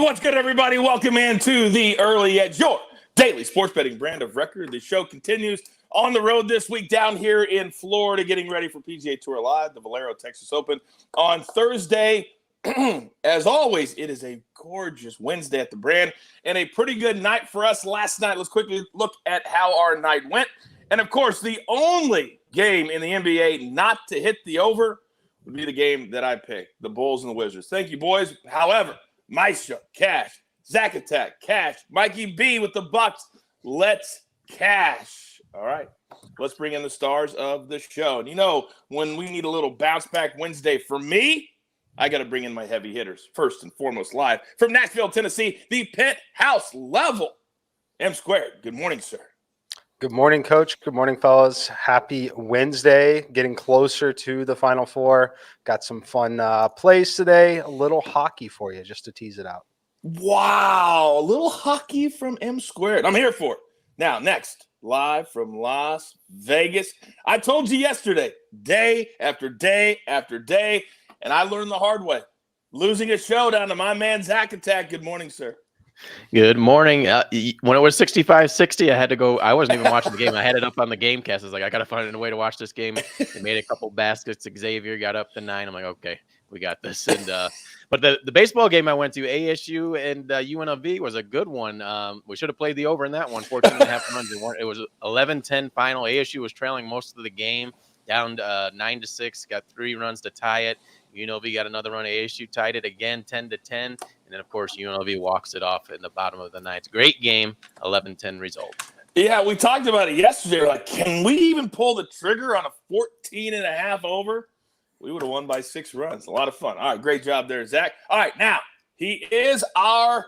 What's good, everybody? Welcome into the Early Edge, your daily sports betting brand of record. The show continues on the road this week down here in Florida, getting ready for PGA Tour Live, the Valero Texas Open on Thursday. As always, it is a gorgeous Wednesday at the brand and a pretty good night for us last night. Let's quickly look at how our night went. And, of course, the only game in the NBA not to hit the over would be the game that I picked, the Bulls and the Wizards. Thank you, boys. However, Maestro, cash. Zach Attack, cash. Mikey B with the Bucks, let's cash. All right, let's bring in the stars of the show. And you know, when we need a little bounce back Wednesday for me, I got to bring in my heavy hitters. First and foremost, live from Nashville, Tennessee, the penthouse level. M Squared, good morning, sir. Good morning, Coach. Good morning, fellas. Happy Wednesday. Getting closer to the Final Four. Got some fun plays today. A little hockey for you, just to tease it out. Wow, a little hockey from M Squared. I'm here for it. Now, next, live from Las Vegas. I told you yesterday, day after day after day, and I learned the hard way. Losing a showdown to my man, Zach Attack. Good morning, sir. Good morning. When it was 65-60, I had to go. I wasn't even watching the game. I had it up on the game cast. I was like, I got to find a way to watch this game. They made a couple baskets. Xavier got up to 9. I'm like, okay, we got this. And but the baseball game I went to, ASU and UNLV, was a good one. We should have played the over in that one, 14.5 runs. It was 11-10 final. ASU was trailing most of the game, down 9-6, got 3 runs to tie it. UNLV got another run. ASU tied it again, 10-10. And then, of course, UNLV walks it off in the bottom of the ninth. Great game, 11-10 result. Yeah, we talked about it yesterday. Like, can we even pull the trigger on a 14.5 over? We would have won by 6 runs. A lot of fun. All right, great job there, Zach. All right, now, he is our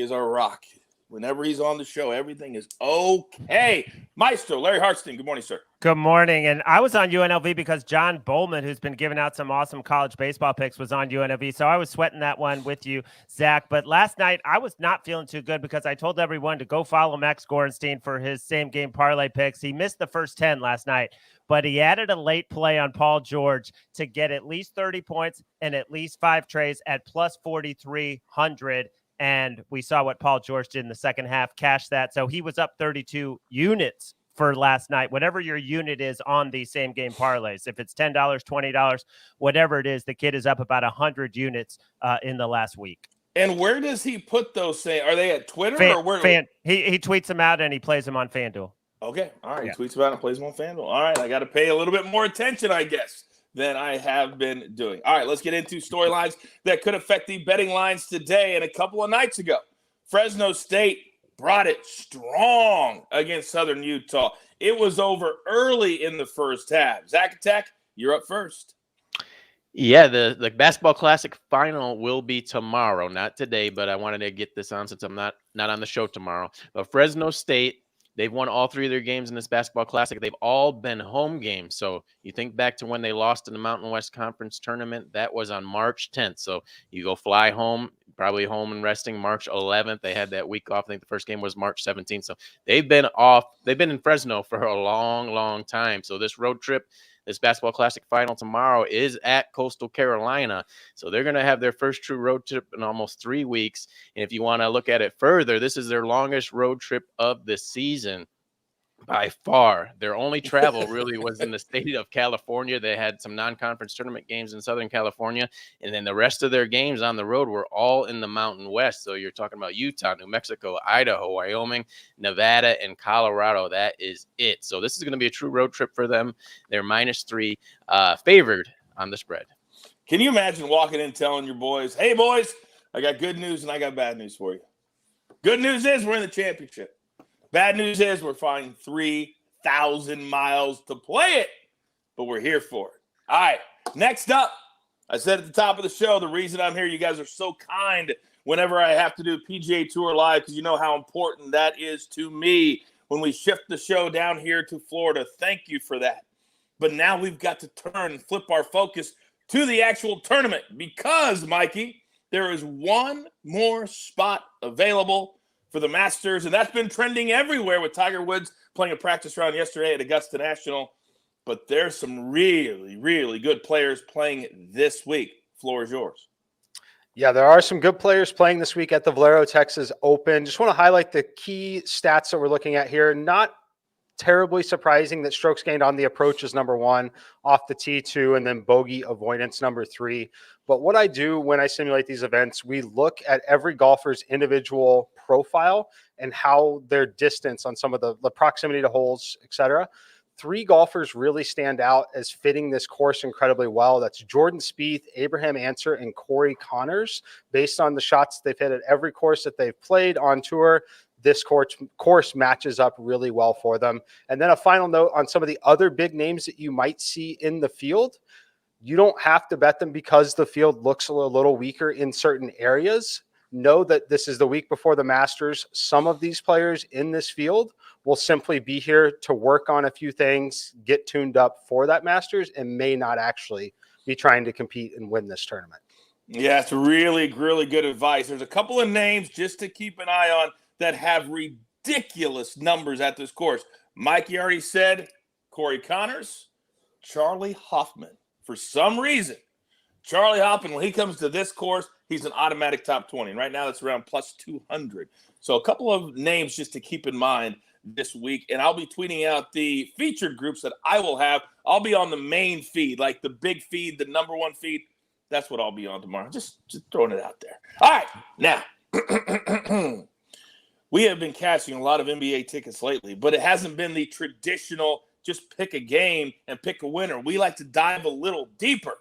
rock. Whenever he's on the show, everything is okay. Maestro, Larry Hartstein, good morning, sir. Good morning. And I was on UNLV because John Bowman, who's been giving out some awesome college baseball picks, was on UNLV. So I was sweating that one with you, Zach. But last night, I was not feeling too good because I told everyone to go follow Max Gorenstein for his same game parlay picks. He missed the first 10 last night, but he added a late play on Paul George to get at least 30 points and at least 5 trays at plus 4,300. And we saw what Paul George did in the second half, cash that. So he was up 32 units for last night, whatever your unit is on the same game parlays. If it's $10, $20, whatever it is, the kid is up about 100 units in the last week. And where does he put those? Are they at Twitter or where? He tweets them out and he plays them on FanDuel. Okay. All right. Yeah. He tweets about it and plays them on FanDuel. All right. I got to pay a little bit more attention, I guess, than I have been doing. All right, let's get into storylines that could affect the betting lines today. And a couple of nights ago, Fresno State brought it strong against Southern Utah. It was over early in the first half. Zach Attack, you're up first. Yeah, the Basketball Classic final will be tomorrow, not today, but I wanted to get this on since I'm not on the show tomorrow. But Fresno State, they've won all 3 of their games in this Basketball Classic. They've all been home games. So you think back to when they lost in the Mountain West Conference tournament, that was on March 10th. So you go fly home, probably home and resting March 11th. They had that week off. I think the first game was March 17th. So they've been off. They've been in Fresno for a long, long time. So this road trip, this Basketball Classic final tomorrow is at Coastal Carolina. So they're going to have their first true road trip in almost 3 weeks. And if you want to look at it further, this is their longest road trip of the season by far. Their only travel really was in the state of California. They had some non-conference tournament games in Southern California. And then the rest of their games on the road were all in the Mountain West. So you're talking about Utah, New Mexico, Idaho, Wyoming, Nevada, and Colorado. That is it. So this is going to be a true road trip for them. They're -3 favored on the spread. Can you imagine walking in telling your boys, hey, boys, I got good news and I got bad news for you. Good news is we're in the championship. Bad news is we're flying 3,000 miles to play it, but we're here for it. All right, next up, I said at the top of the show, the reason I'm here, you guys are so kind whenever I have to do PGA Tour Live because you know how important that is to me when we shift the show down here to Florida. Thank you for that. But now we've got to turn and flip our focus to the actual tournament because, Mikey, there is one more spot available for the Masters, and that's been trending everywhere with Tiger Woods playing a practice round yesterday at Augusta National. But there's some really, really good players playing this week. Floor is yours. Yeah, there are some good players playing this week at the Valero Texas Open. Just want to highlight the key stats that we're looking at here. Not terribly surprising that strokes gained on the approach is number 1, off the tee 2, and then bogey avoidance number 3. But what I do when I simulate these events, we look at every golfer's individual profile and how their distance on some of the proximity to holes, etc. 3 golfers really stand out as fitting this course incredibly well. That's Jordan Spieth, Abraham Answer, and Corey Connors. Based on the shots they've hit at every course that they've played on tour, this course matches up really well for them. And then a final note on some of the other big names that you might see in the field. You don't have to bet them because the field looks a little weaker in certain areas. Know that this is the week before the Masters. Some of these players in this field will simply be here to work on a few things, get tuned up for that Masters, and may not actually be trying to compete and win this tournament. Yeah, it's really, really good advice. There's a couple of names just to keep an eye on that have ridiculous numbers at this course. Mikey already said Corey Connors, Charlie Hoffman. For some reason, Charlie Hoffman, when he comes to this course, he's an automatic top 20. And right now, it's around plus 200. So a couple of names just to keep in mind this week. And I'll be tweeting out the featured groups that I will have. I'll be on the main feed, like the big feed, the number 1 feed. That's what I'll be on tomorrow. Just throwing it out there. All right, now. We have been cashing a lot of NBA tickets lately, but it hasn't been the traditional just pick a game and pick a winner. We like to dive a little deeper.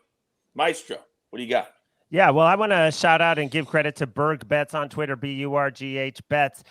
Maestro, what do you got? Yeah, well, I want to shout out and give credit to Berg Bets on Twitter, BURGH Bets.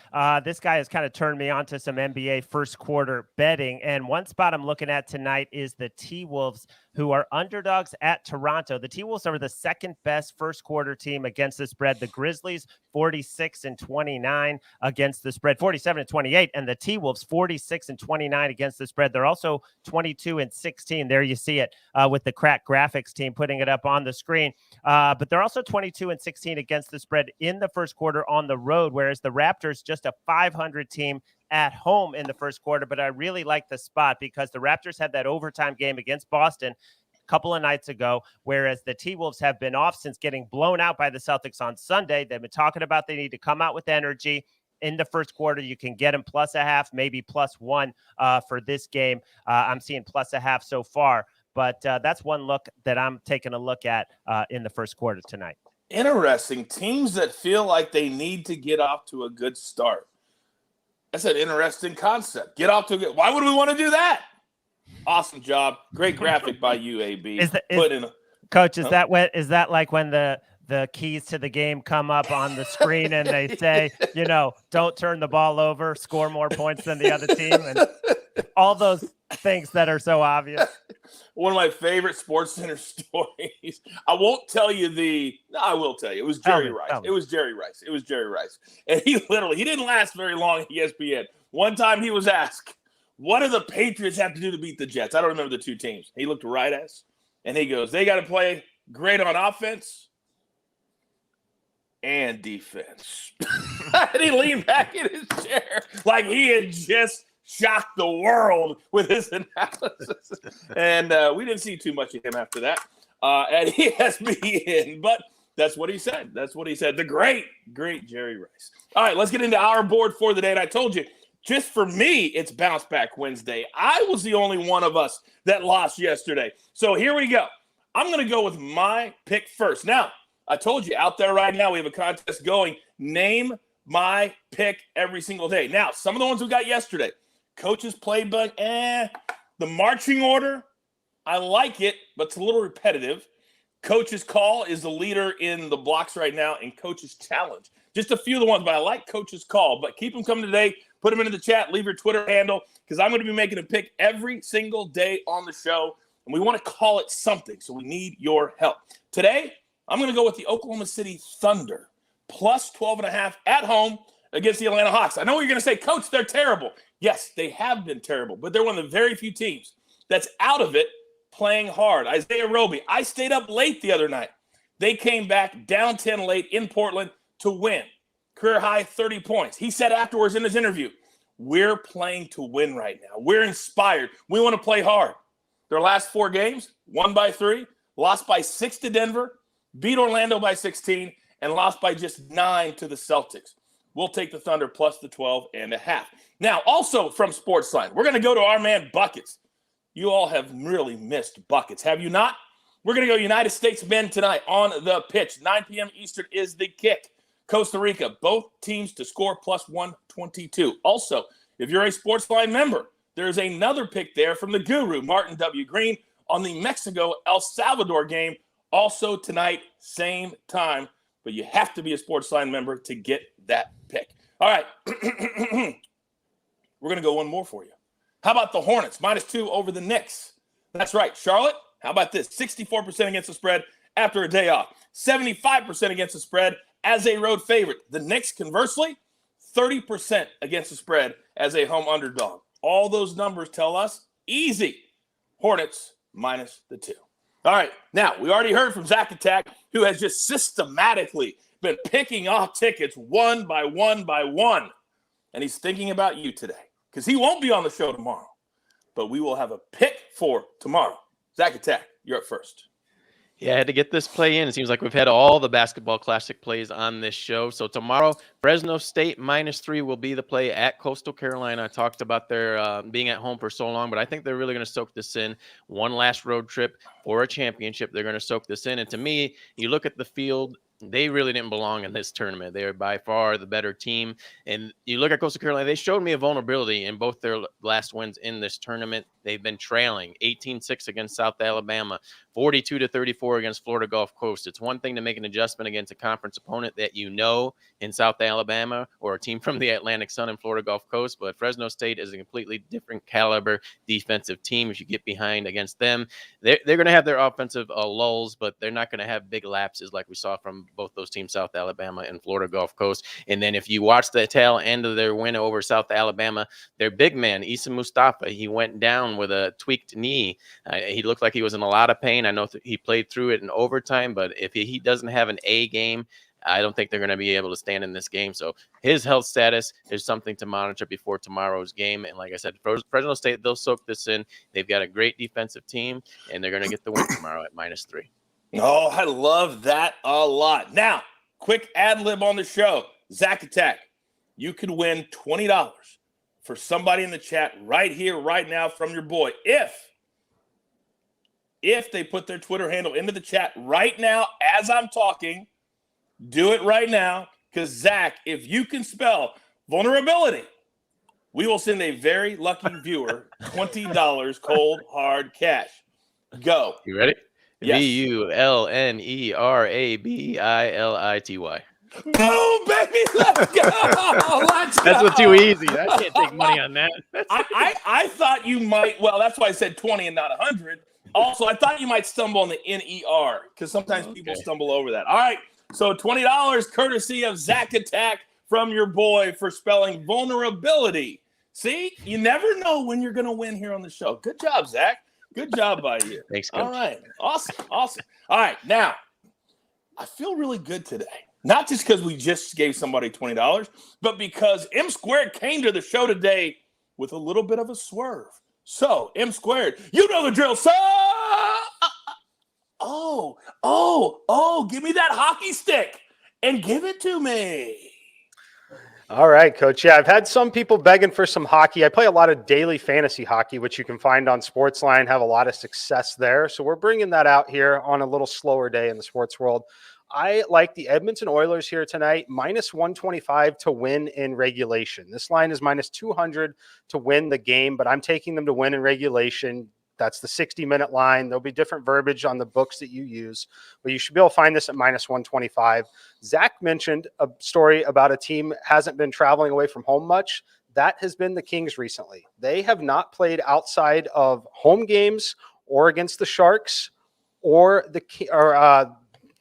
This guy has kind of turned me on to some NBA first quarter betting. And one spot I'm looking at tonight is the T-Wolves, who are underdogs at Toronto. The T-Wolves are the second best first quarter team against the spread. The Grizzlies 46-29 against the spread, 47-28, and the T-Wolves 46-29 against the spread. They're also 22-16. There you see it with the Crack Graphics team putting it up on the screen. But they're also 22-16 against the spread in the first quarter on the road, whereas the Raptors just a 500 team at home in the first quarter. But I really like the spot because the Raptors had that overtime game against Boston a couple of nights ago, whereas the T-Wolves have been off since getting blown out by the Celtics on Sunday. They've been talking about they need to come out with energy in the first quarter. You can get them plus a half, maybe plus 1 for this game. I'm seeing plus a half so far, but that's one look that I'm taking a look at in the first quarter tonight. Interesting. Teams that feel like they need to get off to a good start. That's an interesting concept. Get off to a good. Why would we want to do that? Awesome job. Great graphic by you, AB. Coach, is that like when the keys to the game come up on the screen and they say, don't turn the ball over, score more points than the other team, and all those things that are so obvious? One of my favorite SportsCenter stories. I won't tell you I will tell you. It was Jerry Rice. It was Jerry Rice. And he didn't last very long at ESPN. One time he was asked, what do the Patriots have to do to beat the Jets? I don't remember the two teams. He looked right at us, and he goes, they got to play great on offense and defense. And he leaned back in his chair like he had just shocked the world with his analysis. And we didn't see too much of him after that at ESPN. But that's what he said. The great, great Jerry Rice. All right, let's get into our board for the day. And I told you, just for me, it's Bounce Back Wednesday. I was the only one of us that lost yesterday. So here we go. I'm going to go with my pick first. Now, I told you out there right now, we have a contest going. Name my pick every single day. Now, some of the ones we got yesterday, Coach's playbook, the marching order, I like it, but it's a little repetitive. Coach's call is the leader in the blocks right now, and Coach's challenge. Just a few of the ones, but I like Coach's call. But keep them coming today. Put them into the chat. Leave your Twitter handle, because I'm going to be making a pick every single day on the show, and we want to call it something, so we need your help. Today, I'm going to go with the Oklahoma City Thunder, plus 12.5 at home against the Atlanta Hawks. I know you're going to say, Coach, they're terrible. Yes, they have been terrible, but they're one of the very few teams that's out of it playing hard. Isaiah Roby, I stayed up late the other night. They came back down 10 late in Portland to win. Career high 30 points. He said afterwards in his interview, we're playing to win right now. We're inspired. We want to play hard. Their last 4 games, won by 3, lost by 6 to Denver, beat Orlando by 16, and lost by just 9 to the Celtics. We'll take the Thunder plus the 12.5. Now, also from SportsLine, we're going to go to our man Buckets. You all have really missed Buckets, have you not? We're going to go United States men tonight on the pitch. 9 p.m. Eastern is the kick. Costa Rica, both teams to score plus 122. Also, if you're a SportsLine member, there's another pick there from the guru, Martin W. Green, on the Mexico-El Salvador game, also tonight, same time. But you have to be a SportsLine member to get that pick. All right. We're going to go one more for you. How about the Hornets? -2 over the Knicks. That's right. Charlotte, how about this? 64% against the spread after a day off. 75% against the spread as a road favorite. The Knicks, conversely, 30% against the spread as a home underdog. All those numbers tell us easy. Hornets -2. All right. Now, we already heard from Zach Attack, who has just systematically been picking off tickets one by one by one. And he's thinking about you today because he won't be on the show tomorrow. But we will have a pick for tomorrow. Zach Attack, you're up first. Yeah, I had to get this play in. It seems like we've had all the basketball classic plays on this show. So tomorrow, Fresno State -3 will be the play at Coastal Carolina. I talked about their being at home for so long, but I think they're really going to soak this in. One last road trip for a championship. They're going to soak this in. And to me, you look at the field, they really didn't belong in this tournament. They are by far the better team. And you look at Coastal Carolina, they showed me a vulnerability in both their last wins in this tournament. They've been trailing 18-6 against South Alabama, 42-34 against Florida Gulf Coast. It's one thing to make an adjustment against a conference opponent that you know in South Alabama or a team from the Atlantic Sun and Florida Gulf Coast, but Fresno State is a completely different caliber defensive team. If you get behind against them, they're going to have their offensive lulls, but they're not going to have big lapses like we saw from both those teams, South Alabama and Florida Gulf Coast. And then if you watch the tail end of their win over South Alabama, their big man, Issa Mustafa, he went down with a tweaked knee. He looked like he was in a lot of pain. I know he played through it in overtime, but if he doesn't have an A game, I don't think they're going to be able to stand in this game. So his health status is something to monitor before tomorrow's game. And like I said, Fresno State, they'll soak this in. They've got a great defensive team, and they're going to get the win tomorrow at -3. Oh, I love that a lot. Now, quick ad lib on the show. Zach Attack, you could win $20 for somebody in the chat right here, right now from your boy. If they put their Twitter handle into the chat right now as I'm talking, do it right now, because Zach, if you can spell vulnerability, we will send a very lucky viewer $20 cold hard cash. Go. You ready? Yes. VULNERABILITY. Boom, baby, let's go. Let's That's go. too easy. I can't take money on that. I thought you might. Well, that's why I said 20 and not 100. Also, I thought you might stumble on the NER because sometimes people stumble over that. All right. So $20 courtesy of Zach Attack from your boy for spelling vulnerability. See, you never know when you're going to win here on the show. Good job, Zach. Good job by you. Thanks, Coach. All right. Awesome. All right. Now, I feel really good today. Not just because we just gave somebody $20, but because M Squared came to the show today with a little bit of a swerve. So, M Squared, you know the drill, sir. Give me that hockey stick and give it to me. All right, Coach. Yeah, I've had some people begging for some hockey. I play a lot of daily fantasy hockey, which you can find on SportsLine, have a lot of success there. So we're bringing that out here on a little slower day in the sports world. I like the Edmonton Oilers here tonight, -125 to win in regulation. This line is -200 to win the game, but I'm taking them to win in regulation. That's the 60-minute line. There'll be different verbiage on the books that you use, but you should be able to find this at -125. Zach mentioned a story about a team hasn't been traveling away from home much. That has been the Kings recently. They have not played outside of home games or against the Sharks or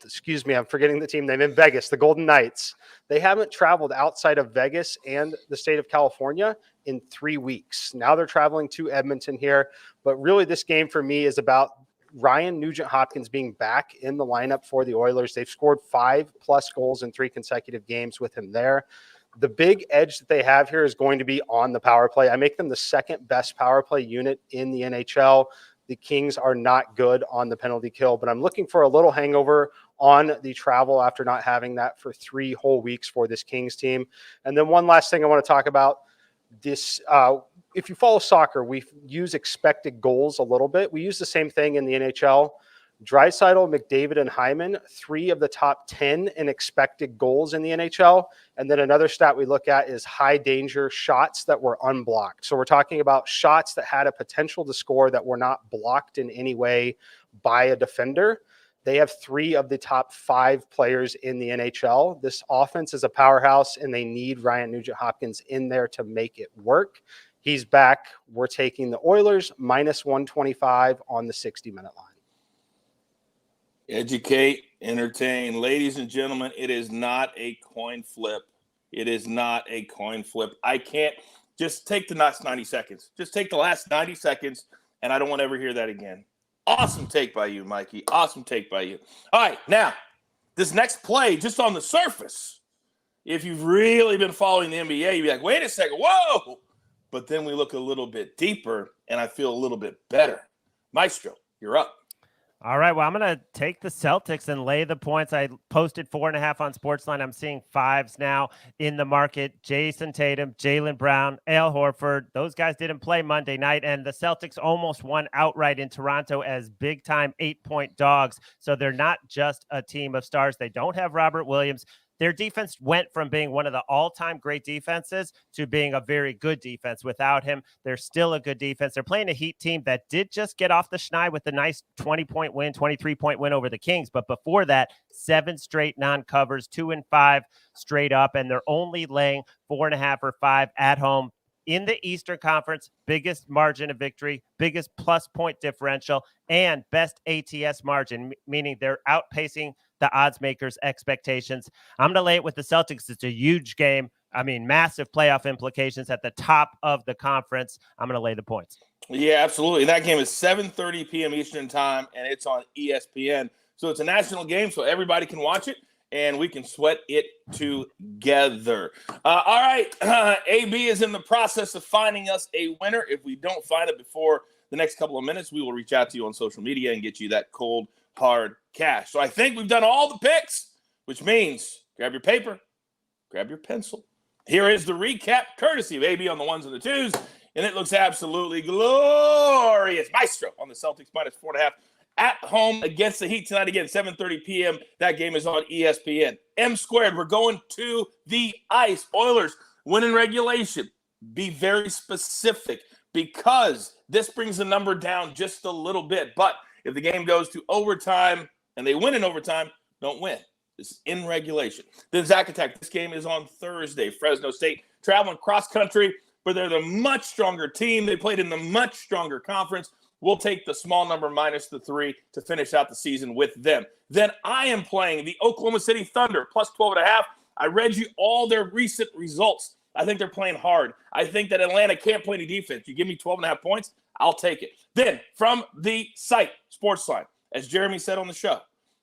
excuse me, I'm forgetting the team name, in Vegas, the Golden Knights. They haven't traveled outside of Vegas and the state of California in 3 weeks. Now they're traveling to Edmonton here. But really this game for me is about Ryan Nugent-Hopkins being back in the lineup for the Oilers. They've scored 5+ goals in 3 consecutive games with him there. The big edge that they have here is going to be on the power play. I make them the second best power play unit in the NHL. The Kings are not good on the penalty kill, but I'm looking for a little hangover on the travel after not having that for 3 whole weeks for this Kings team. And then one last thing I want to talk about, this if you follow soccer, we use expected goals a little bit. We use the same thing in the NHL. Draisaitl, McDavid, and Hyman, 3 of the top 10 in expected goals in the NHL. And then another stat we look at is high danger shots that were unblocked. So we're talking about shots that had a potential to score that were not blocked in any way by a defender. They have 3 of the top 5 players in the NHL. This offense is a powerhouse, and they need Ryan Nugent-Hopkins in there to make it work. He's back. We're taking the Oilers minus 125 on the 60-minute line. Educate, entertain. Ladies and gentlemen, it is not a coin flip. It is not a coin flip. I can't just take the last 90 seconds. Just take the last 90 seconds, and I don't want to ever hear that again. Awesome take by you, Mikey. Awesome take by you. All right, now, this next play, just on the surface, if you've really been following the NBA, you'd be like, wait a second, whoa. But then we look a little bit deeper, and I feel a little bit better. Maestro, you're up. All right, well, I'm going to take the Celtics and lay the points. I posted 4.5 on SportsLine. I'm seeing 5s now in the market. Jason Tatum, Jaylen Brown, Al Horford. Those guys didn't play Monday night, and the Celtics almost won outright in Toronto as big-time 8-point dogs. So they're not just a team of stars. They don't have Robert Williams. Their defense went from being one of the all-time great defenses to being a very good defense. Without him, they're still a good defense. They're playing a Heat team that did just get off the schneid with a nice 20-point win, 23-point win over the Kings. But before that, 7 straight non-covers, 2 and 5 straight up, and they're only laying 4.5 or 5 at home. In the Eastern Conference, biggest margin of victory, biggest plus point differential, and best ATS margin, meaning they're outpacing the odds makers' expectations. I'm going to lay it with the Celtics. It's a huge game. I mean, massive playoff implications at the top of the conference. I'm going to lay the points. Yeah, absolutely. That game is 7:30 p.m. Eastern time, and it's on ESPN. So it's a national game, so everybody can watch it, and we can sweat it together. All right, AB is in the process of finding us a winner. If we don't find it before the next couple of minutes, we will reach out to you on social media and get you that cold, hard cash. So I think we've done all the picks, which means grab your paper, grab your pencil. Here is the recap, courtesy of AB on the 1s and the 2s, and it looks absolutely glorious. Maestro on the Celtics minus 4.5 at home against the Heat tonight. Again, 7:30 p.m. That game is on ESPN. M squared, we're going to the ice. Oilers win in regulation. Be very specific because this brings the number down just a little bit. But if the game goes to overtime and they win in overtime, don't win. This is in regulation. Then Zach Attack. This game is on Thursday. Fresno State traveling cross country, but they're the much stronger team. They played in the much stronger conference. We'll take the small number minus the 3 to finish out the season with them. Then I am playing the Oklahoma City Thunder plus 12.5. I read you all their recent results. I think they're playing hard. I think that Atlanta can't play any defense. You give me 12.5 points, I'll take it. Then from the site, SportsLine, as Jeremy said on the show,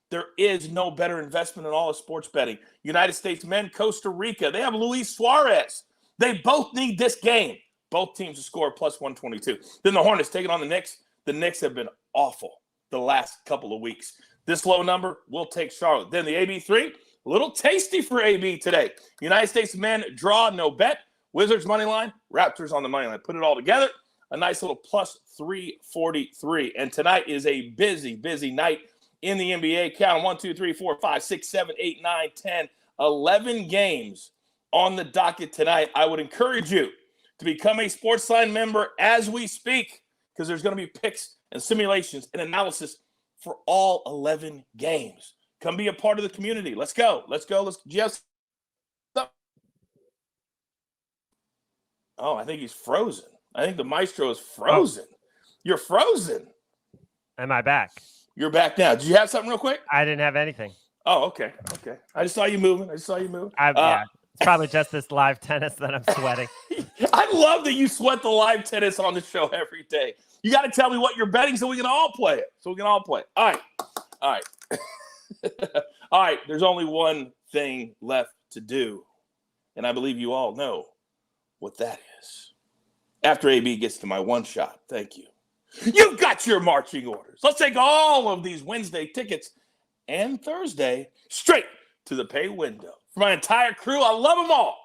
there is no better investment in all of sports betting. United States men, Costa Rica. They have Luis Suarez. They both need this game. Both teams to score plus 122. Then the Hornets taking on the Knicks. The Knicks have been awful the last couple of weeks. This low number, we'll take Charlotte. Then the AB3, a little tasty for AB today. United States men draw, no bet. Wizards money line, Raptors on the money line. Put it all together, a nice little plus 343. And tonight is a busy, busy night in the NBA. Count them 1, 2, 3, 4, 5, 6, 7, 8, 9, 10, 11 games on the docket tonight. I would encourage you to become a SportsLine member as we speak, because there's going to be picks and simulations and analysis for all 11 games. Come be a part of the community. Let's go. Let's go. Let's just. Oh, I think he's frozen. I think the Maestro is frozen. Oh. You're frozen. Am I back? You're back now. Did you have something real quick? I didn't have anything. Oh, okay. Okay. I just saw you moving. Yeah. It's probably just this live tennis that I'm sweating. I love that you sweat the live tennis on the show every day. You got to tell me what you're betting so we can all play it. All right. All right. There's only one thing left to do, and I believe you all know what that is. After AB gets to my one shot, thank you. You've got your marching orders. Let's take all of these Wednesday tickets and Thursday, straight to the pay window. For my entire crew, I love them all.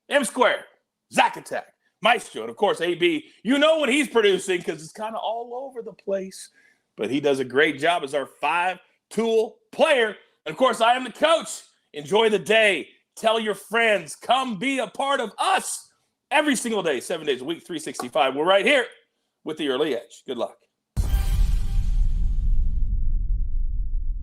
M Square, Zack Attack, Maestro, and of course, AB. You know when he's producing because it's kind of all over the place, but he does a great job as our 5-tool player. And of course, I am the coach. Enjoy the day. Tell your friends. Come be a part of us every single day, 7 days a week, 365. We're right here with the Early Edge. Good luck.